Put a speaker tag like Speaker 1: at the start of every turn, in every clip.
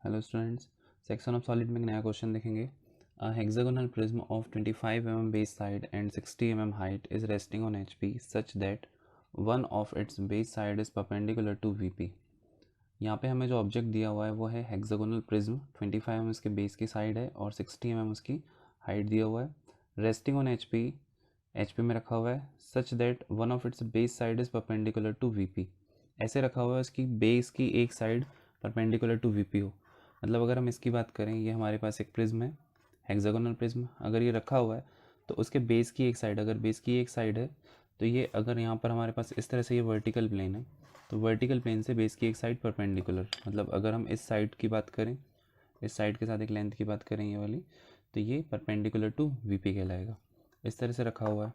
Speaker 1: Hello students, section of solid में एक नया क्वेश्चन देखेंगे। A hexagonal prism of 25 mm base side and 60 mm height is resting on HP such that one of its base side is perpendicular to VP। यहाँ पे हमें जो object दिया हुआ है वो है हेक्सागोनल प्रिज्म। 25 mm इसके बेस की साइड है और 60 mm उसकी हाइट दिया हुआ है। रेस्टिंग ऑन HP में रखा हुआ है। Such that one of its base side is perpendicular to VP। ऐसे रखा हुआ है उसकी बेस की एक साइड परपेंडिकुलर टू VP हो। मतलब अगर हम इसकी बात करें, ये हमारे पास एक प्रिज्म है, हेक्सागोनल प्रिज्म। अगर ये रखा हुआ है तो उसके बेस की एक साइड, अगर बेस की एक साइड है तो ये, अगर यहाँ पर हमारे पास इस तरह से ये वर्टिकल प्लेन है तो वर्टिकल प्लेन से बेस की एक साइड परपेंडिकुलर, मतलब अगर हम इस साइड की बात करें, इस साइड के साथ एक लेंथ की बात करें ये वाली, तो ये परपेंडिकुलर टू VP कहलाएगा। इस तरह से रखा हुआ है।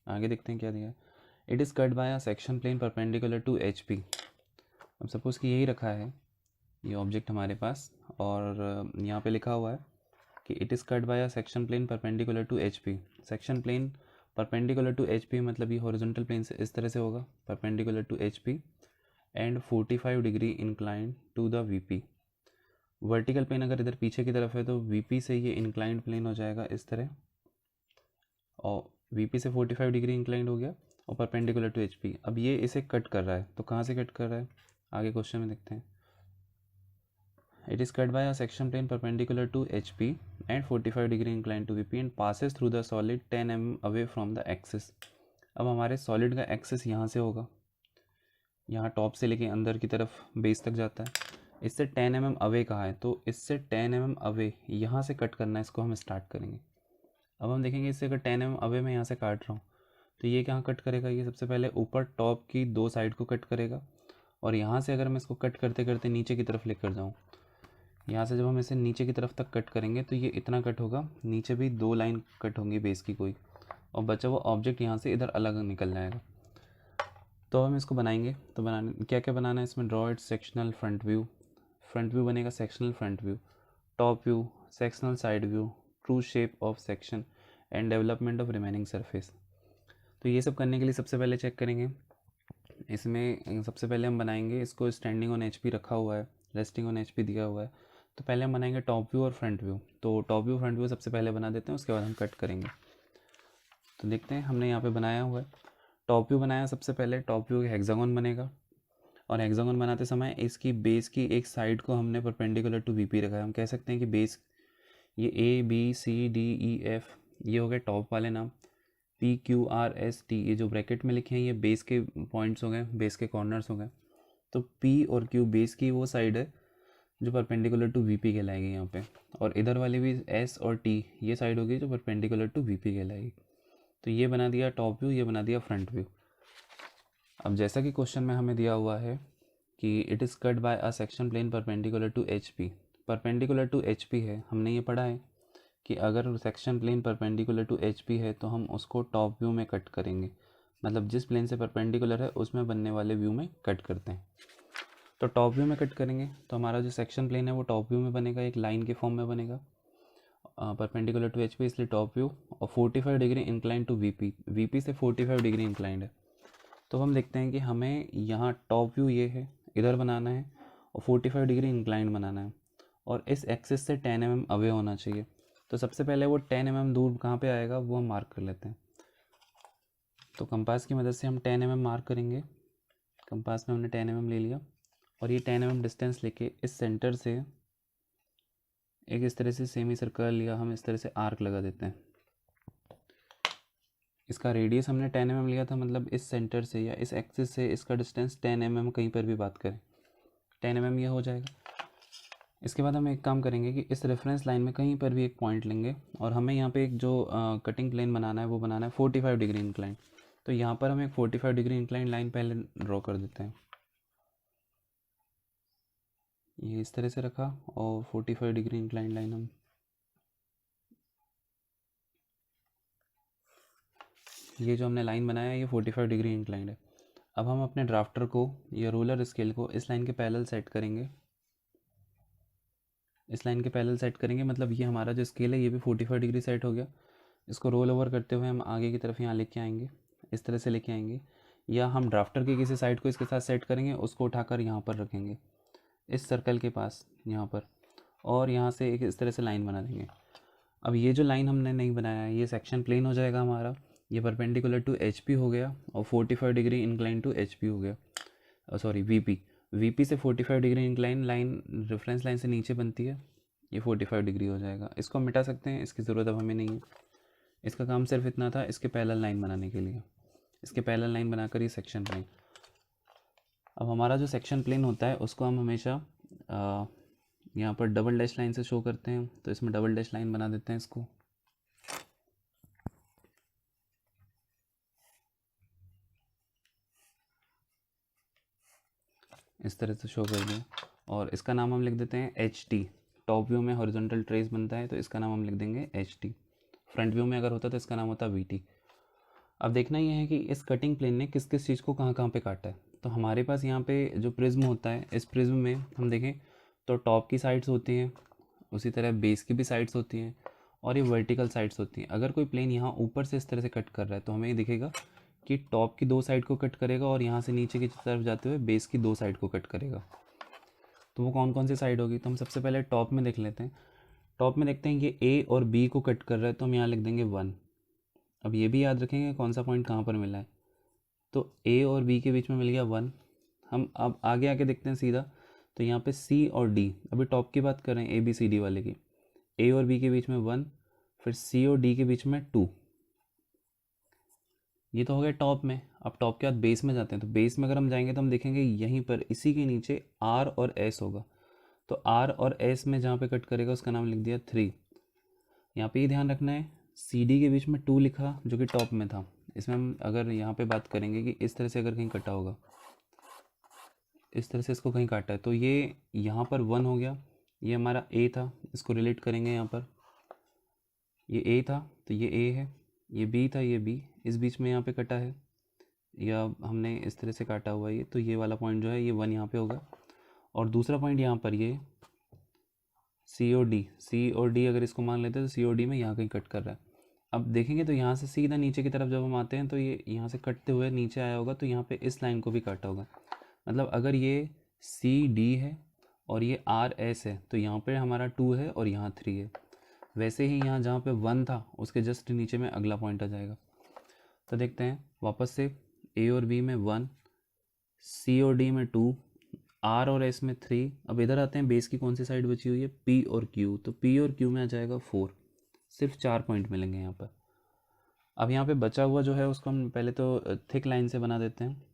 Speaker 1: आगे देखते हैं क्या दिया है। It is cut by a section plane perpendicular to HP। अब सपोज़ कि यही रखा है ये ऑब्जेक्ट हमारे पास, और यहाँ पे लिखा हुआ है कि it is cut by a section plane perpendicular to HP। Section plane perpendicular to HP मतलब ये हॉरिजॉन्टल प्लेन से इस तरह से होगा, perpendicular to HP and 45 degree incline to the VP। Vertical plane अगर इधर पीछे की तरफ है तो VP से ये इंक्लाइंड प्लेन हो जाएगा इस तरह, और VP से 45 डिग्री इंक्लाइंड हो गया और परपेंडिकुलर टू HP। अब ये इसे कट कर रहा है, तो कहाँ से कट कर रहा है आगे क्वेश्चन में देखते हैं। It is cut by a section plane perpendicular to HP and 45 degree inclined to VP and passes through the solid 10 mm away from the axis। अब हमारे सॉलिड का एक्सिस यहाँ से होगा, यहाँ टॉप से लेके अंदर की तरफ बेस तक जाता है। इससे 10 mm अवे कहा है, तो इससे 10 mm अवे यहाँ से कट करना है, इसको हम स्टार्ट करेंगे। अब हम देखेंगे इससे अगर 10 mm अवे मैं यहाँ से काट रहा हूँ तो ये कहाँ कट करेगा, ये सबसे पहले ऊपर टॉप की दो साइड को कट करेगा, और यहाँ से अगर मैं इसको कट करते करते नीचे की तरफ लेकर जाऊँ, यहाँ से जब हम इसे नीचे की तरफ तक कट करेंगे तो ये इतना कट होगा, नीचे भी दो लाइन कट होंगी बेस की कोई, और बचा हुआ ऑब्जेक्ट यहाँ से इधर अलग निकल जाएगा। तो हम इसको बनाएंगे, तो बनाने क्या क्या बनाना है इसमें। Draw it sectional front view. Front view बनेगा sectional front view, top view, sectional side view, true shape of section and development of remaining surface. तो ये सब करने के लिए सबसे पहले चेक करेंगे इसमें। सबसे पहले हम बनाएंगे इसको, स्टैंडिंग ऑन HP रखा हुआ है, रेस्टिंग ऑन HP दिया हुआ है, तो पहले हम बनाएंगे टॉप व्यू और फ्रंट व्यू। तो टॉप व्यू फ्रंट व्यू सबसे पहले बना देते हैं, उसके बाद हम कट करेंगे। तो देखते हैं, हमने यहाँ पे बनाया हुआ है टॉप व्यू बनाया। सबसे पहले टॉप व्यू हेक्सागोन बनेगा, और हेक्सागोन बनाते समय इसकी बेस की एक साइड को हमने परपेंडिकुलर टू VP रखा है। हम कह सकते हैं कि बेस, ये ABCDEF ये हो गए टॉप वाले नाम, PQRST ये जो ब्रैकेट में लिखे हैं ये बेस के पॉइंट्स हो गए, बेस के कॉर्नर्स हो गए। तो P और Q बेस की वो साइड है जो परपेंडिकुलर टू VP कहलाएगी यहाँ पे, और इधर वाली भी S और T ये साइड होगी जो परपेंडिकुलर टू VP कहलाएगी। तो ये बना दिया टॉप व्यू, ये बना दिया फ्रंट व्यू। अब जैसा कि क्वेश्चन में हमें दिया हुआ है कि it is cut by a section plane perpendicular to HP। Perpendicular to HP है, हमने ये पढ़ा है कि अगर section plane perpendicular to HP है तो हम उसको टॉप व्यू में कट करेंगे, मतलब जिस प्लेन से परपेंडिकुलर है उसमें बनने वाले व्यू में कट करते हैं। तो टॉप व्यू में कट करेंगे तो हमारा जो सेक्शन प्लेन है वो टॉप व्यू में बनेगा, एक लाइन के फॉर्म में बनेगा परपेंडिकुलर टू HP, इसलिए टॉप व्यू, और 45 डिग्री इंक्लाइन टू VP से 45 डिग्री इंक्लाइंड है। तो हम देखते हैं कि हमें यहाँ टॉप व्यू ये है, इधर बनाना है, और 45 डिग्री इंक्लाइंड बनाना है, और इस एक्सिस से 10 mm अवे होना चाहिए। तो सबसे पहले वो 10 mm दूर कहाँ पे आएगा वो हम मार्क कर लेते हैं। तो कंपास की मदद से हम 10 mm मार्क करेंगे। कंपास में हमने 10 mm ले लिया, और ये 10 mm डिस्टेंस लेके इस सेंटर से एक इस तरह से सेमी सर्कल लिया, हम इस तरह से आर्क लगा देते हैं। इसका रेडियस हमने 10 mm लिया था, मतलब इस सेंटर से या इस एक्सिस से इसका डिस्टेंस 10 mm कहीं पर भी बात करें 10 mm ये हो जाएगा। इसके बाद हम एक काम करेंगे कि इस रेफरेंस लाइन में कहीं पर भी एक पॉइंट लेंगे, और हमें यहाँ पे एक जो कटिंग प्लेन बनाना है वो बनाना है 45 डिग्री इंक्लाइन। तो यहाँ पर हम एक 45 डिग्री इंक्लाइन लाइन पहले ड्रॉ कर देते हैं। ये इस तरह से रखा, और 45 डिग्री इंक्लाइन लाइन हम ये जो हमने लाइन बनाया है ये 45 डिग्री इंक्लाइंड है। अब हम अपने ड्राफ्टर को या रोलर स्केल को इस लाइन के पैरेलल सेट करेंगे, इस लाइन के पैरेलल सेट करेंगे, मतलब ये हमारा जो स्केल है ये भी 45 डिग्री सेट हो गया। इसको रोल ओवर करते हुए हम आगे की तरफ यहाँ लेके आएंगे, इस तरह से लेके आएंगे, या हम ड्राफ्टर की किसी साइड को इसके साथ सेट करेंगे, उसको उठाकर यहाँ पर रखेंगे इस सर्कल के पास यहाँ पर। और यहाँ से एक इस तरह से लाइन बना देंगे। अब ये जो लाइन हमने नहीं बनाया है ये सेक्शन प्लेन हो जाएगा हमारा, ये परपेंडिकुलर टू एच पी हो गया और 45 degree incline to H P हो गया, sorry V P. V P से 45 degree incline line reference line से नीचे बनती है, ये 45 डिग्री हो जाएगा। इसको हम मिटा सकते हैं, इसकी ज़रूरत अब हमें नहीं है। इसका काम सिर्फ इतना था इसके पैरेलल लाइन बनाने के लिए, इसके पैरेलल लाइन बनाकर ये सेक्शन प्लेन। अब हमारा जो सेक्शन प्लेन होता है उसको हम हमेशा यहाँ पर डबल डैश लाइन से शो करते हैं, तो इसमें डबल डैश लाइन बना देते हैं इसको। इस तरह से शो कर दें और इसका नाम हम लिख देते हैं एच टी। टॉप व्यू में हॉरिजॉन्टल ट्रेस बनता है तो इसका नाम हम लिख देंगे एच टी। फ्रंट व्यू में अगर होता तो इसका नाम होता वी टी। अब देखना ये है कि इस कटिंग प्लेन ने किस किस चीज़ को कहाँ कहाँ पे काटा है। तो हमारे पास यहाँ पे जो प्रिज्म होता है, इस प्रिज्म में हम देखें तो टॉप की साइड्स होती हैं, उसी तरह बेस की भी साइड्स होती हैं और ये वर्टिकल साइड्स होती हैं। अगर कोई प्लेन यहाँ ऊपर से इस तरह से कट कर रहा है तो हमें ये दिखेगा कि टॉप की 2 साइड को कट करेगा और यहाँ से नीचे की तरफ जाते हुए बेस की 2 साइड को कट करेगा। तो वो कौन कौन सी साइड होगी, तो हम सबसे पहले टॉप में देख लेते हैं। टॉप में देखते हैं ये ए और बी को कट कर रहा है तो हम यहाँ लिख देंगे 1। अब ये भी याद रखेंगे कौन सा पॉइंट कहाँ पर मिला है, तो ए और बी के बीच में मिल गया 1। हम अब आगे आके देखते हैं सीधा, तो यहाँ पे सी और डी, अभी टॉप की बात कर रहे हैं ए बी सी डी वाले की, ए और बी के बीच में 1, फिर सी और डी के बीच में 2। ये तो हो गया टॉप में। अब टॉप के बाद बेस में जाते हैं, तो बेस में अगर हम जाएंगे तो हम देखेंगे यहीं पर इसी के नीचे आर और एस होगा। तो आर और एस में जहाँ पे कट करेगा उसका नाम लिख दिया 3। यहाँ पे ये ध्यान रखना है सी डी के बीच में 2 लिखा जो कि टॉप में था। इसमें हम अगर यहाँ पे बात करेंगे कि इस तरह से अगर कहीं कटा होगा, इस तरह से इसको कहीं काटा है तो ये यहाँ पर 1 हो गया। ये हमारा ए था, इसको रिलेट करेंगे यहाँ पर, ये ए था तो ये ए है, ये बी था ये बी, इस बीच में यहाँ पे कटा है या हमने इस तरह से काटा हुआ है ये, तो ये वाला पॉइंट जो है ये 1 यहाँ पे होगा। और दूसरा पॉइंट यहाँ पर ये सी और डी अगर इसको मान लेते हैं तो सी और डी में यहाँ कहीं कट कर रहा है। अब देखेंगे तो यहाँ से सीधा नीचे की तरफ जब हम आते हैं तो ये यहाँ से कटते हुए नीचे आया होगा तो यहाँ पे इस लाइन को भी काटा होगा। मतलब अगर ये सी डी है और ये आर एस है तो यहाँ पे हमारा 2 है और यहाँ 3 है। वैसे ही यहाँ जहाँ पे 1 था उसके जस्ट नीचे में अगला पॉइंट आ जाएगा। तो देखते हैं वापस से, ए और बी में 1, सी और डी में 2, आर और एस में 3। अब इधर आते हैं बेस की कौन सी साइड बची हुई है, पी और क्यू, तो पी और क्यू में आ जाएगा 4। सिर्फ 4 पॉइंट मिलेंगे यहाँ पर। अब यहाँ पे बचा हुआ जो है उसको हम पहले तो थिक लाइन से बना देते हैं।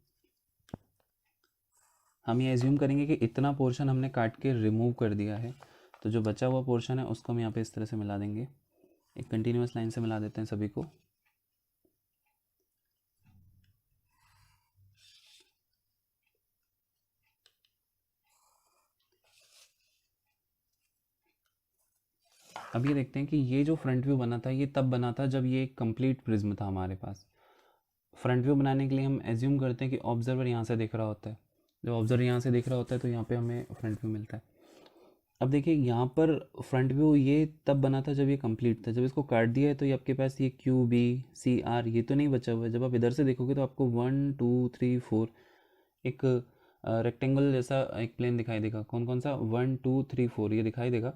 Speaker 1: हम ये एज्यूम करेंगे कि इतना पोर्शन हमने काट के रिमूव कर दिया है, तो जो बचा हुआ पोर्शन है उसको हम यहाँ पे इस तरह से मिला देंगे, एक कंटिन्यूस लाइन से मिला देते हैं सभी को। अब ये देखते हैं कि ये जो फ्रंट व्यू बना था ये तब बना था जब ये एक कंप्लीट प्रिज्म था हमारे पास। फ्रंट व्यू बनाने के लिए हम एज्यूम करते हैं कि ऑब्जर्वर यहाँ से देख रहा होता है, जब ऑब्जर्वर यहाँ से देख रहा होता है तो यहाँ पे हमें फ्रंट व्यू मिलता है। अब देखिए यहाँ पर फ्रंट व्यू ये तब बना था जब ये कंप्लीट था, जब इसको काट दिया है तो ये आपके पास ये क्यू बी सी आर ये तो नहीं बचा हुआ है। जब आप इधर से देखोगे तो आपको 1 2 3 4 एक रेक्टेंगल जैसा एक प्लेन दिखाई देगा। कौन कौन सा, 1 2 3 4 ये दिखाई देगा।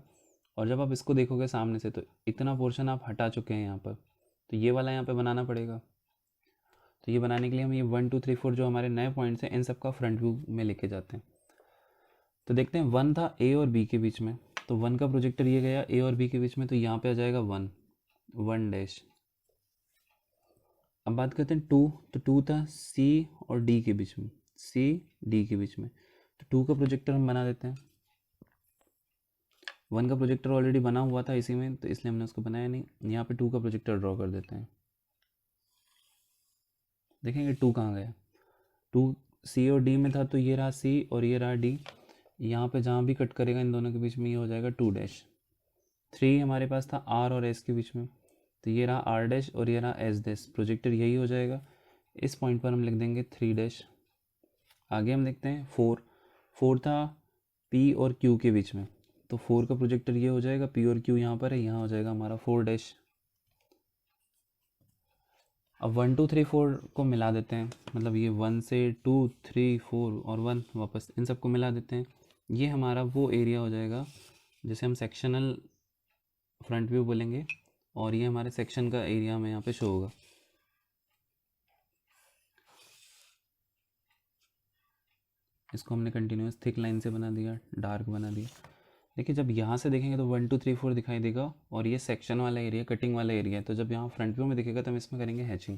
Speaker 1: और जब आप इसको देखोगे सामने से तो इतना पोर्शन आप हटा चुके हैं यहाँ पर, तो ये वाला यहाँ पे बनाना पड़ेगा। तो ये बनाने के लिए हम ये 1 2 3 4 जो हमारे नए पॉइंट्स हैं इन सब का फ्रंट व्यू में लेके जाते हैं। तो देखते हैं 1 था ए और बी के बीच में, तो 1 का प्रोजेक्टर ये गया ए और बी के बीच में, तो यहाँ पे आ जाएगा 1 डैश। अब बात करते हैं 2, तो 2 था सी और डी के बीच में, सी डी के बीच में, तो 2 का प्रोजेक्टर हम बना देते हैं। 1 का प्रोजेक्टर ऑलरेडी बना हुआ था इसी में तो इसलिए हमने उसको बनाया नहीं। यहाँ पे 2 का प्रोजेक्टर ड्रॉ कर देते हैं। देखेंगे 2 कहाँ गया, 2 सी और डी में था तो ये रहा सी और ये रहा डी। यहाँ पे जहाँ भी कट करेगा इन दोनों के बीच में ये हो जाएगा 2 डैश। 3 हमारे पास था आर और एस के बीच में, तो ये रहा आर डैश और ये रहा एस डैश। प्रोजेक्टर यही हो जाएगा, इस पॉइंट पर हम लिख देंगे 3 डैश। आगे हम देखते हैं 4 था पी और क्यू के बीच में, तो 4 का प्रोजेक्टर ये हो जाएगा, पी और क्यू यहाँ पर है, यहाँ हो जाएगा हमारा 4 डैश। अब 1 2 3 4 को मिला देते हैं, मतलब ये 1 से 2 3 4 और 1 वापस इन सबको मिला देते हैं। ये हमारा वो एरिया हो जाएगा जिसे हम सेक्शनल फ्रंट व्यू बोलेंगे, और ये हमारे सेक्शन का एरिया हमें यहाँ पे शो होगा। इसको हमने कंटिन्यूस थिक लाइन से बना दिया, डार्क बना दिया। देखिए जब यहाँ से देखेंगे तो 1 2 3 4 दिखाई देगा, और ये सेक्शन वाला एरिया, कटिंग वाला एरिया है। तो जब यहाँ फ्रंट व्यू में दिखेगा तो हम इसमें करेंगे हैचिंग।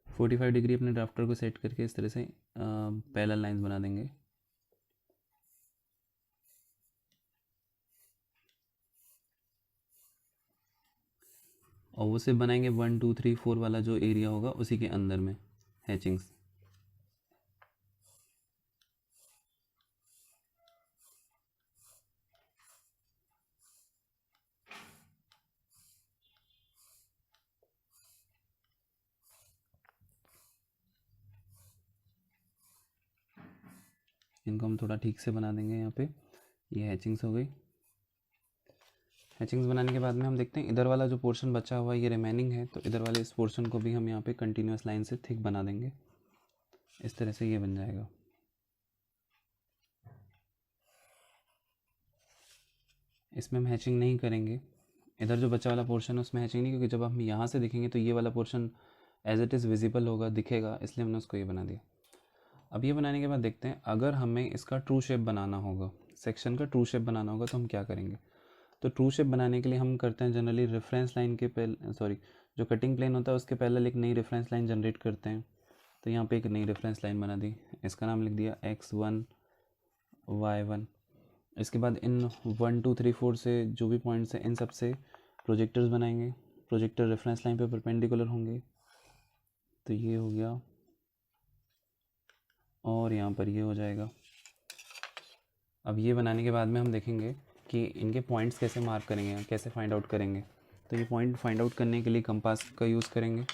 Speaker 1: 45 डिग्री अपने ड्राफ्टर को सेट करके इस तरह से पैरेलल लाइंस बना देंगे। और वो सिर्फ बनाएंगे 1 2 3 4 वाला जो एरिया होगा उसी के अंदर में हैचिंग्स। इनको हम थोड़ा ठीक से बना देंगे। यहाँ पे ये हैचिंग्स हो गई। हैचिंग्स बनाने के बाद में हम देखते हैं इधर वाला जो पोर्शन बचा हुआ है ये रिमेनिंग है, तो इधर वाले इस पोर्शन को भी हम यहाँ पे कंटिन्यूस लाइन से थिक बना देंगे। इस तरह से ये बन जाएगा। इसमें हम हैचिंग नहीं करेंगे, इधर जो बचा वाला पोर्शन है उसमें हैचिंग नहीं, क्योंकि जब हम यहाँ से देखेंगे तो ये वाला portion as it is visible होगा, दिखेगा, इसलिए हमने उसको ये बना दिया। अब ये बनाने के बाद देखते हैं अगर हमें इसका ट्रू शेप बनाना होगा, सेक्शन का ट्रू शेप बनाना होगा तो हम क्या करेंगे। तो ट्रू शेप बनाने के लिए हम करते हैं जनरली रेफरेंस लाइन के जो कटिंग प्लेन होता है उसके पहले एक नई रेफरेंस लाइन जनरेट करते हैं। तो यहाँ पे एक नई रेफरेंस लाइन बना दी, इसका नाम लिख दिया x1 y1। इसके बाद इन 1 2 3 4 से जो भी पॉइंट्स हैं इन सब से प्रोजेक्टर्स बनाएंगे। प्रोजेक्टर रेफरेंस लाइन पे परपेंडिकुलर होंगे, तो ये हो गया, और यहाँ पर ये हो जाएगा। अब ये बनाने के बाद में हम देखेंगे कि इनके पॉइंट्स कैसे मार्क करेंगे, कैसे फाइंड आउट करेंगे। तो ये पॉइंट फाइंड आउट करने के लिए कंपास का यूज़ करेंगे।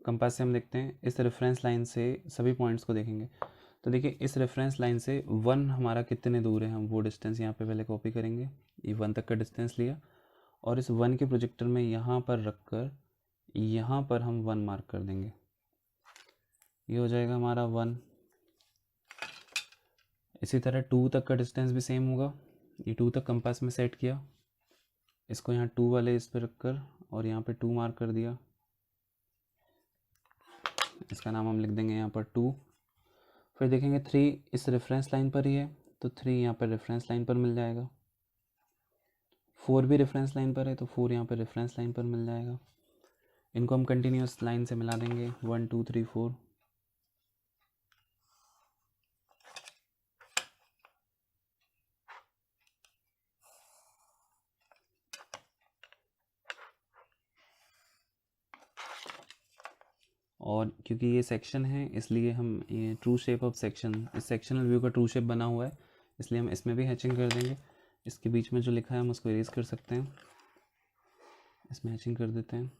Speaker 1: कंपास से हम देखते हैं इस रेफरेंस लाइन से सभी पॉइंट्स को देखेंगे। तो देखिए इस रेफरेंस लाइन से 1 हमारा कितने दूर है, हम वो डिस्टेंस यहाँ पे पहले कॉपी करेंगे। ये 1 तक का डिस्टेंस लिया, और इस 1 के प्रोजेक्टर में यहाँ पर रख कर यहाँ पर हम 1 मार्क कर देंगे। ये हो जाएगा हमारा 1। इसी तरह 2 तक का डिस्टेंस भी सेम होगा। ये 2 तक कंपास में सेट किया, इसको यहाँ 2 वाले इस पर रख कर और यहाँ पे 2 मार्क कर दिया। इसका नाम हम लिख देंगे यहाँ पर 2। फिर देखेंगे 3 इस रेफरेंस लाइन पर ही है, तो 3 यहाँ पर रेफरेंस लाइन पर मिल जाएगा। 4 भी रेफरेंस लाइन पर है, तो 4 यहाँ पर रेफरेंस लाइन पर मिल जाएगा। इनको हम कंटिन्यूस लाइन से मिला देंगे 1 2 3 4। और क्योंकि ये सेक्शन है इसलिए हम ये ट्रू शेप ऑफ सेक्शन, इस सेक्शनल व्यू का ट्रू शेप बना हुआ है, इसलिए हम इसमें भी हैचिंग कर देंगे। इसके बीच में जो लिखा है हम उसको इरेज कर सकते हैं, इसमें हैचिंग कर देते हैं।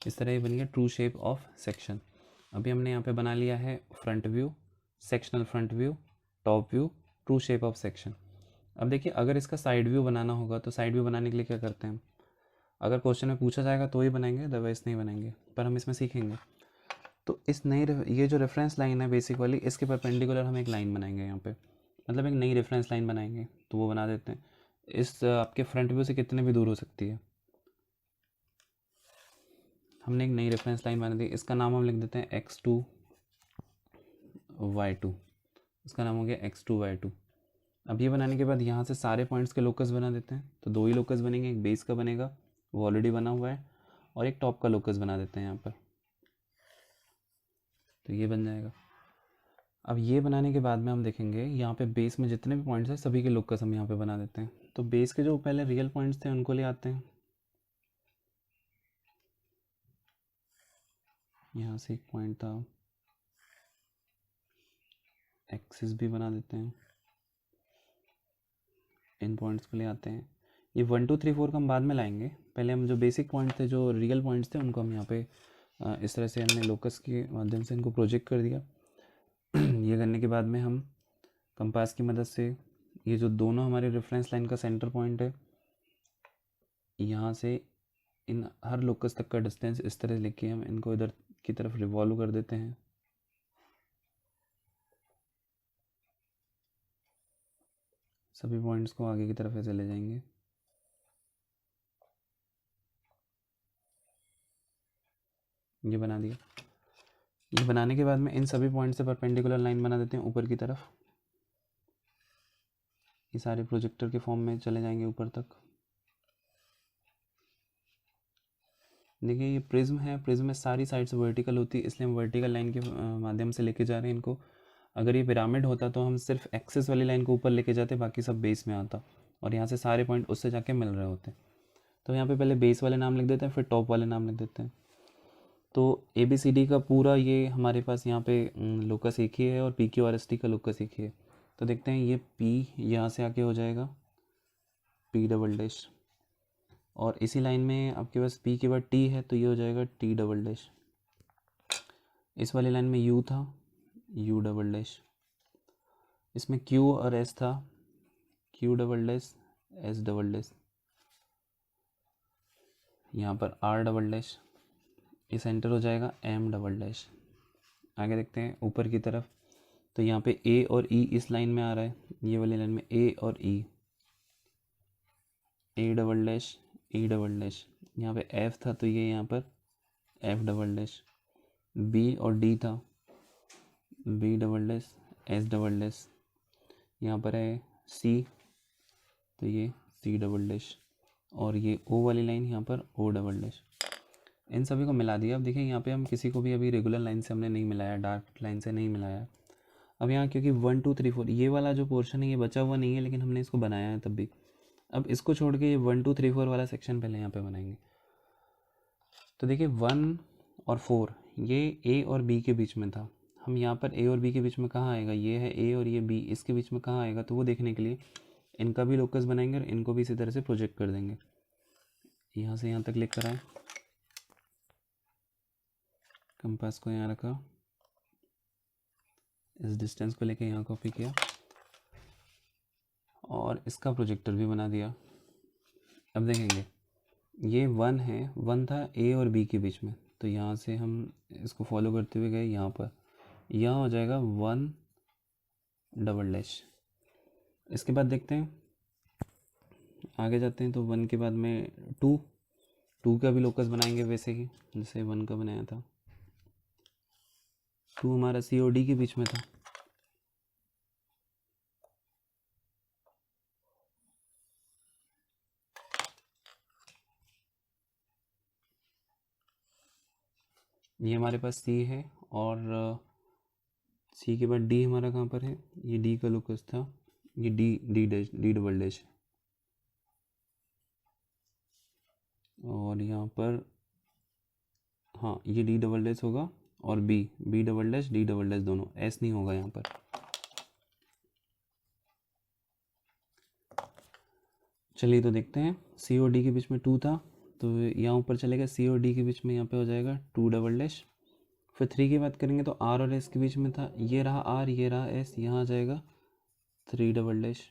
Speaker 1: इस तरह ये बन गया ट्रू शेप ऑफ सेक्शन। अभी हमने यहाँ पे बना लिया है front view, sectional front view, top view, true shape of section. अब देखिए अगर इसका साइड व्यू बनाना होगा तो साइड व्यू बनाने के लिए क्या करते हैं, अगर क्वेश्चन में पूछा जाएगा तो ही बनाएंगे, अदरवाइज नहीं बनाएंगे, पर हम इसमें सीखेंगे। तो इस नई ये जो रेफरेंस लाइन है बेसिक वाली, इसके परपेंडिकुलर हम एक लाइन बनाएंगे यहाँ पे, मतलब एक नई रेफरेंस लाइन बनाएंगे। तो वो बना देते हैं, इस आपके फ्रंट व्यू से कितने भी दूर हो सकती है। हमने एक नई रेफरेंस लाइन बना दी, इसका नाम हम लिख देते हैं x2 y2। इसका नाम हो गया x2 y2। अब ये बनाने के बाद यहाँ से सारे पॉइंट्स के लोकस बना देते हैं। तो 2 ही लोकस बनेंगे, एक बेस का बनेगा वो ऑलरेडी बना हुआ है, और एक टॉप का लोकस बना देते हैं यहाँ पर। तो ये बन जाएगा। अब ये बनाने के बाद में हम देखेंगे यहाँ पे बेस में जितने भी पॉइंट्स हैं सभी के लोकस हम यहाँ पे बना देते हैं। तो बेस के जो पहले रियल पॉइंट्स थे उनको ले आते हैं, यहाँ से एक पॉइंट था, एक्सिस भी बना देते हैं, इन पॉइंट्स को ले आते हैं। ये 1 2 3 4 का हम बाद में लाएंगे, पहले हम जो बेसिक पॉइंट थे, जो रियल पॉइंट्स थे, उनको हम यहाँ पे इस तरह से हमने लोकस के माध्यम से इनको प्रोजेक्ट कर दिया। ये करने के बाद में हम कंपास की मदद से ये जो दोनों हमारे रेफरेंस लाइन का सेंटर पॉइंट है, यहाँ से इन हर लोकस तक का डिस्टेंस इस तरह लेके हम इनको इधर की तरफ रिवॉल्व कर देते हैं। सभी पॉइंट्स को आगे की तरफ ऐसे ले जाएंगे। ये बना दिया। ये बनाने के बाद में इन सभी पॉइंट से परपेंडिकुलर लाइन बना देते हैं ऊपर की तरफ। ये सारे प्रोजेक्टर के फॉर्म में चले जाएंगे ऊपर तक। देखिए ये प्रिज्म है, प्रिज्म में सारी साइड्स वर्टिकल होती है, इसलिए हम वर्टिकल लाइन के माध्यम से लेके जा रहे हैं इनको। अगर ये पिरामिड होता तो हम सिर्फ एक्सिस वाली लाइन को ऊपर लेके जाते, बाकी सब बेस में आता और यहाँ से सारे पॉइंट उससे जाके मिल रहे होते। तो यहाँ पे पहले बेस वाले नाम लिख देते हैं, फिर टॉप वाले नाम लिख देते हैं। तो ए बी सी डी का पूरा ये हमारे पास यहाँ पे लोकस एक ही है और P Q R S T का लोकस एक ही है। तो देखते हैं ये पी यहाँ से आके हो जाएगा पी डबल डैश, और इसी लाइन में आपके पास पी के बाद टी है तो ये हो जाएगा टी डबल डैश। इस वाली लाइन में यू था, यू डबल डैश। इसमें क्यू और एस था, Q double dash S double dash. यहाँ पर आर डबल डैश, ये सेंटर हो जाएगा एम डबल डैश। आगे देखते हैं ऊपर की तरफ, तो यहाँ पे ए और ई इस लाइन में आ रहा है, ये वाली लाइन में ए और E, A double dash E double dash. यहाँ पे एफ था तो ये यहाँ पर एफ डबल डैश। बी और डी था, B double dash S double dash. यहाँ पर है सी तो ये सी डबल डैश, और ये ओ वाली लाइन यहाँ पर ओ डबल डैश। इन सभी को मिला दिया। अब देखिए यहाँ पे हम किसी को भी अभी रेगुलर लाइन से हमने नहीं मिलाया, डार्क लाइन से नहीं मिलाया। अब यहाँ क्योंकि 1 2 3 4 ये वाला जो पोर्शन है ये बचा हुआ नहीं है, लेकिन हमने इसको बनाया है तब भी। अब इसको छोड़ के ये 1 2 3 4 वाला सेक्शन पहले यहाँ पे बनाएंगे। तो देखिए 1 और 4 ये ए और बी के बीच में था, हम यहाँ पर ए और बी के बीच में कहाँ आएगा, ये है ए और ये बी, इसके बीच में कहाँ आएगा, तो वो देखने के लिए इनका भी लोकस बनाएंगे और इनको भी इसी तरह से प्रोजेक्ट कर देंगे। यहाँ से यहाँ तक लेकर आए, कंपास को यहाँ रखा, इस डिस्टेंस को लेके यहाँ कॉपी किया और इसका प्रोजेक्टर भी बना दिया। अब देखेंगे ये 1 है, 1 था ए और बी के बीच में, तो यहाँ से हम इसको फॉलो करते हुए गए यहाँ पर, यहाँ हो जाएगा 1 डबल डैश। इसके बाद देखते हैं आगे जाते हैं, तो 1 के बाद में 2 का भी लोकस बनाएंगे वैसे ही जैसे 1 का बनाया था। 2 हमारा सी और डी के बीच में था, ये हमारे पास सी है, और सी के बाद डी हमारा कहाँ पर है, ये डी का लोकस था, ये D D dash D double dash, और यहाँ पर हाँ ये डी डबल डैश होगा, और B B double dash D double dash दोनों, एस नहीं होगा यहाँ पर। चलिए तो देखते हैं, सी और डी के बीच में 2 था तो यहाँ ऊपर चलेगा, सी और डी के बीच में यहाँ पे हो जाएगा 2 डबल डैश। फिर 3 की बात करेंगे तो आर और एस के बीच में था, ये रहा आर ये रहा एस, यहाँ आ जाएगा 3 डबल डैश।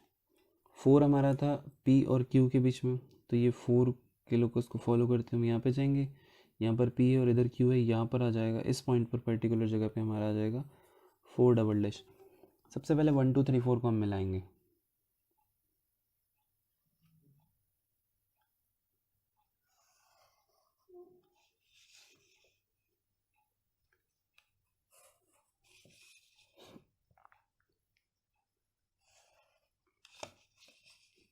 Speaker 1: 4 हमारा था पी और क्यू के बीच में, तो ये 4 के लोकस को फॉलो करते हम यहाँ पे जाएंगे, यहाँ पर पी है और इधर क्यू है, यहाँ पर आ जाएगा इस पॉइंट पर पर्टिकुलर जगह पे हमारा आ जाएगा 4 डबल डैश। सबसे पहले 1 2 3 4 को हम मिलाएंगे।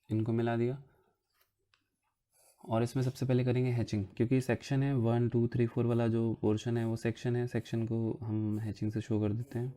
Speaker 1: इनको मिला दिया और इसमें सबसे पहले करेंगे हैचिंग, क्योंकि सेक्शन है 1 2 3 4 वाला जो पोर्शन है वो सेक्शन है, सेक्शन को हम हैचिंग से शो कर देते हैं।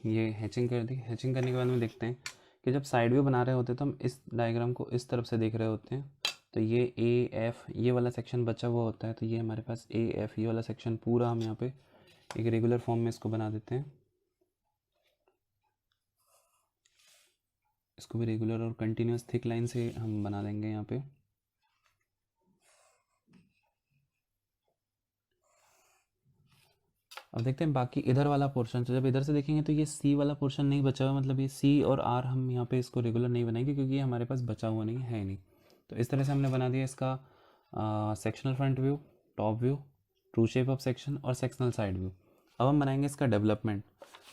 Speaker 1: ये हैचिंग कर दी। हैचिंग करने के बाद में देखते हैं कि जब साइड व्यू बना रहे होते हैं तो हम इस डायग्राम को इस तरफ से देख रहे होते हैं। तो ये ए एफ ये वाला सेक्शन बचा हुआ होता है, तो ये हमारे पास ए एफ ये वाला सेक्शन पूरा हम यहाँ पे एक रेगुलर फॉर्म में इसको बना देते हैं। इसको भी रेगुलर और कंटिन्यूस थिक लाइन से हम बना देंगे यहाँ पे। अब देखते हैं बाकी इधर वाला पोर्शन। तो जब इधर से देखेंगे तो ये सी वाला पोर्शन नहीं बचा हुआ, मतलब ये सी और आर हम यहाँ पे इसको रेगुलर नहीं बनाएंगे क्योंकि ये हमारे पास बचा हुआ नहीं है नहीं। तो इस तरह से हमने बना दिया इसका sectional front view, top view, true shape of section और सेक्शनल साइड व्यू। अब हम बनाएंगे इसका डेवलपमेंट,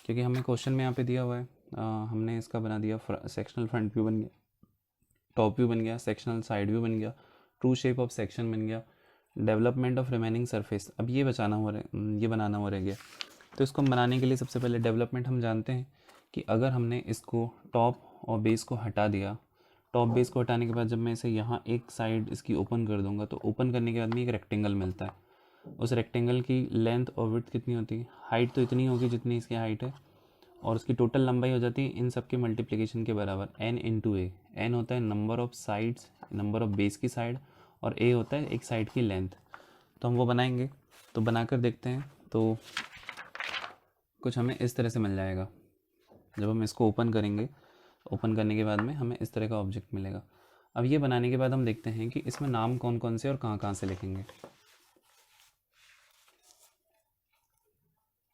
Speaker 1: क्योंकि हमें क्वेश्चन में यहाँ पे दिया हुआ है। हमने इसका बना दिया सेक्शनल फ्रंट व्यू बन गया, टॉप व्यू बन गया, सेक्शनल साइड व्यू बन गया, ट्रू शेप ऑफ सेक्शन बन गया, डेवलपमेंट ऑफ रिमेनिंग सरफेस। अब ये बनाना हो रह गया। तो इसको बनाने के लिए सबसे पहले डेवलपमेंट हम जानते हैं कि अगर हमने इसको टॉप और बेस को हटा दिया, टॉप बेस को हटाने के बाद जब मैं इसे यहाँ एक साइड इसकी ओपन कर दूंगा तो ओपन करने के बाद में एक रेक्टेंगल मिलता है। उस रेक्टेंगल की लेंथ और विड्थ कितनी होती है? हाइट तो इतनी होगी जितनी इसकी हाइट है, और उसकी टोटल लंबाई हो जाती है इन सब के मल्टीप्लिकेशन के बराबर, n इंटू ए। एन होता है number of sides, number of base की साइड, और ए होता है एक साइड की लेंथ। तो हम वो बनाएंगे, तो बनाकर देखते हैं। तो कुछ हमें इस तरह से मिल जाएगा। जब हम इसको ओपन करेंगे, ओपन करने के बाद में हमें इस तरह का ऑब्जेक्ट मिलेगा। अब ये बनाने के बाद हम देखते हैं कि इसमें नाम कौन कौन से और कहाँ कहाँ से लिखेंगे।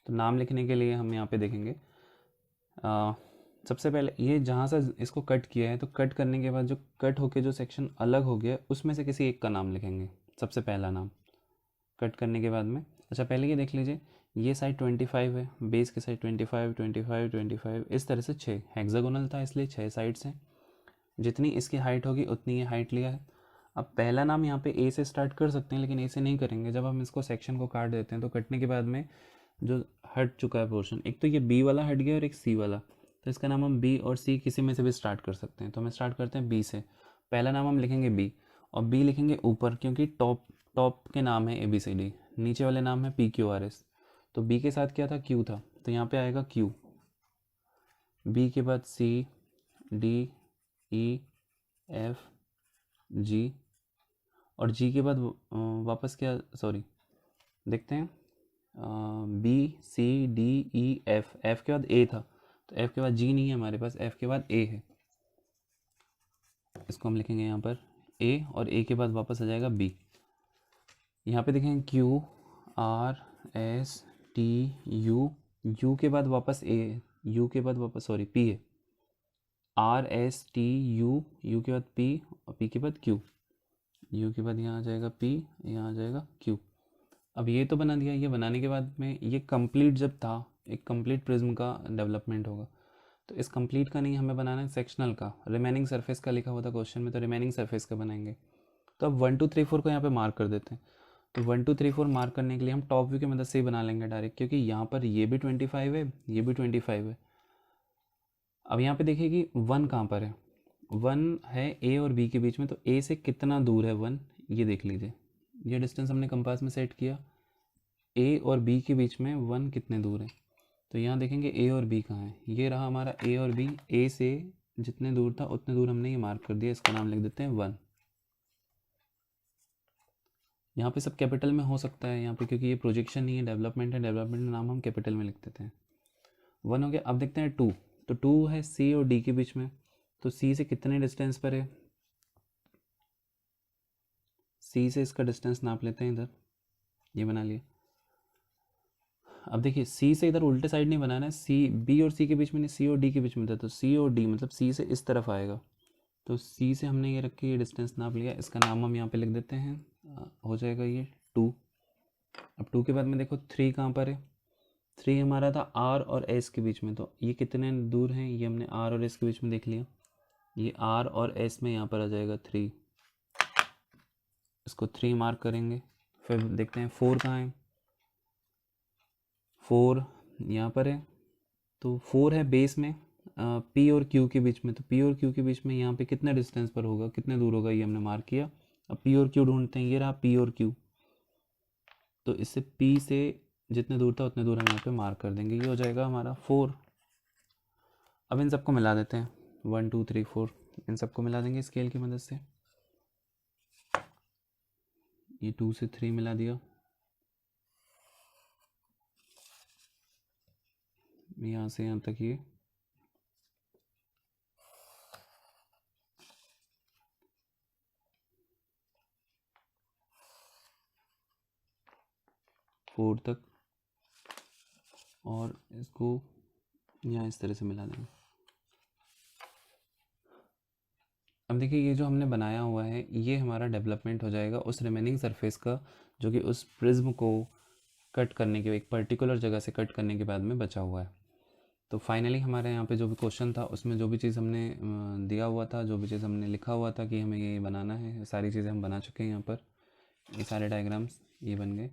Speaker 1: तो नाम लिखने के लिए हम यहाँ पे देखेंगे, सबसे पहले ये जहाँ से इसको कट किया है, तो कट करने के बाद जो कट होके जो सेक्शन अलग हो गया उसमें से किसी एक का नाम लिखेंगे, सबसे पहला नाम कट करने के बाद में। अच्छा, पहले ये देख लीजिए, ये साइड 25 है, बेस की साइड 25 25 25, इस तरह से 6 हेक्सागोनल था इसलिए 6 साइड्स हैं। जितनी इसकी हाइट होगी उतनी ये हाइट लिया है। अब पहला नाम यहाँ पे ए से स्टार्ट कर सकते हैं, लेकिन ए से नहीं करेंगे। जब हम इसको सेक्शन को काट देते हैं तो कटने के बाद में जो हट चुका है पोर्शन, एक तो ये बी वाला हट गया और एक सी वाला, तो इसका नाम हम बी और सी किसी में से भी स्टार्ट कर सकते हैं। तो हम स्टार्ट करते हैं बी से। पहला नाम हम लिखेंगे बी, और बी लिखेंगे ऊपर क्योंकि टॉप टॉप के नाम है ए बी सी डी, नीचे वाले नाम है पी क्यू आर एस। तो बी के साथ क्या था? क्यू था, तो यहाँ पे आएगा क्यू। बी के बाद सी, डी, ई, एफ, जी, और जी के बाद वापस क्या, सॉरी देखते हैं, B C D E F, F के बाद ए था, तो एफ के बाद जी नहीं है हमारे पास, एफ के बाद ए है। इसको हम लिखेंगे यहाँ पर ए, और ए के बाद वापस आ जाएगा बी। यहाँ पे देखेंगे Q R S T U, you के बाद वापस ए, यू के बाद वापस सॉरी पी है, R S T U, you के बाद पी, और पी के बाद क्यू, यू के बाद यहाँ आ जाएगा पी, यहाँ आ जाएगा क्यू। अब ये तो बना दिया। ये बनाने के बाद में ये कंप्लीट जब था, एक कंप्लीट प्रिज्म का डेवलपमेंट होगा। तो इस कंप्लीट का नहीं, हमें बनाना है सेक्शनल का। रिमेनिंग सरफेस का लिखा हुआ था क्वेश्चन में, तो रिमेनिंग सरफेस का बनाएंगे। तो अब 1 2 3 4 को यहाँ पे मार्क कर देते हैं। तो 1 2 3 4 मार्क करने के लिए हम टॉप व्यू की मदद से ही बना लेंगे डायरेक्ट, क्योंकि यहाँ पर ये भी 25 है, ये भी 25 है। अब यहाँ पे देखिए कि 1 कहाँ पर है? 1 है ए और बी के बीच में, तो ए से कितना दूर है 1, ये देख लीजिए। ये डिस्टेंस हमने कंपास में सेट किया, ए और बी के बीच में 1 कितने दूर है। तो यहाँ देखेंगे ए और बी कहाँ है, ये रहा हमारा ए और बी। ए से जितने दूर था उतने दूर हमने ये मार्क कर दिया, इसका नाम लिख देते हैं 1। यहाँ पे सब कैपिटल में हो सकता है यहाँ पे, क्योंकि ये प्रोजेक्शन नहीं है, डेवलपमेंट है। डेवलपमेंट का नाम हम कैपिटल में लिख देते हैं। 1 हो गया। अब देखते हैं 2। तो 2 है सी और डी के बीच में, तो सी से कितने डिस्टेंस पर है? सी से इसका डिस्टेंस नाप लेते हैं, इधर ये बना लिया। अब देखिए सी से इधर उल्टे साइड नहीं बनाना है, सी बी और सी के बीच में नहीं, सी और डी के बीच में था, तो सी और डी मतलब सी से इस तरफ आएगा। तो सी से हमने ये रख के ये डिस्टेंस नाप लिया, इसका नाम हम यहाँ पे लिख देते हैं, हो जाएगा ये 2। अब 2 के बाद में देखो 3 कहाँ पर है? 3 हमारा था आर और एस के बीच में, तो ये कितने दूर हैं? ये हमने आर और एस के बीच में देख लिया, ये आर और एस में यहाँ पर आ जाएगा 3। इसको 3 मार्क करेंगे। फिर देखते हैं 4 कहाँ है? 4 यहाँ पर है, तो 4 है बेस में पी और क्यू के बीच में, तो पी और क्यू के बीच में यहाँ पे कितने डिस्टेंस पर होगा, कितने दूर होगा, ये हमने मार्क किया। अब पी और क्यू ढूंढते हैं, ये रहा पी और क्यू, तो इससे पी से जितने दूर था उतने दूर हम यहाँ पे मार्क कर देंगे, ये हो जाएगा हमारा 4। अब इन सबको मिला देते हैं, 1 2 3 4, इन सबको मिला देंगे स्केल की मदद से। ये 2 से 3 मिला दिया, यहाँ से यहाँ तक ये 4 तक, और इसको यहाँ इस तरह से मिला देंगे। अब देखिए ये जो हमने बनाया हुआ है ये हमारा डेवलपमेंट हो जाएगा उस रिमेनिंग सरफेस का, जो कि उस प्रिज्म को कट करने के, एक पर्टिकुलर जगह से कट करने के बाद में बचा हुआ है। तो फाइनली हमारे यहाँ पे जो भी क्वेश्चन था उसमें जो भी चीज़ हमने दिया हुआ था, जो भी चीज़ हमने लिखा हुआ था कि हमें ये बनाना है, सारी चीज़ें हम बना चुके हैं। यहाँ पर ये सारे डायग्राम्स ये बन गए।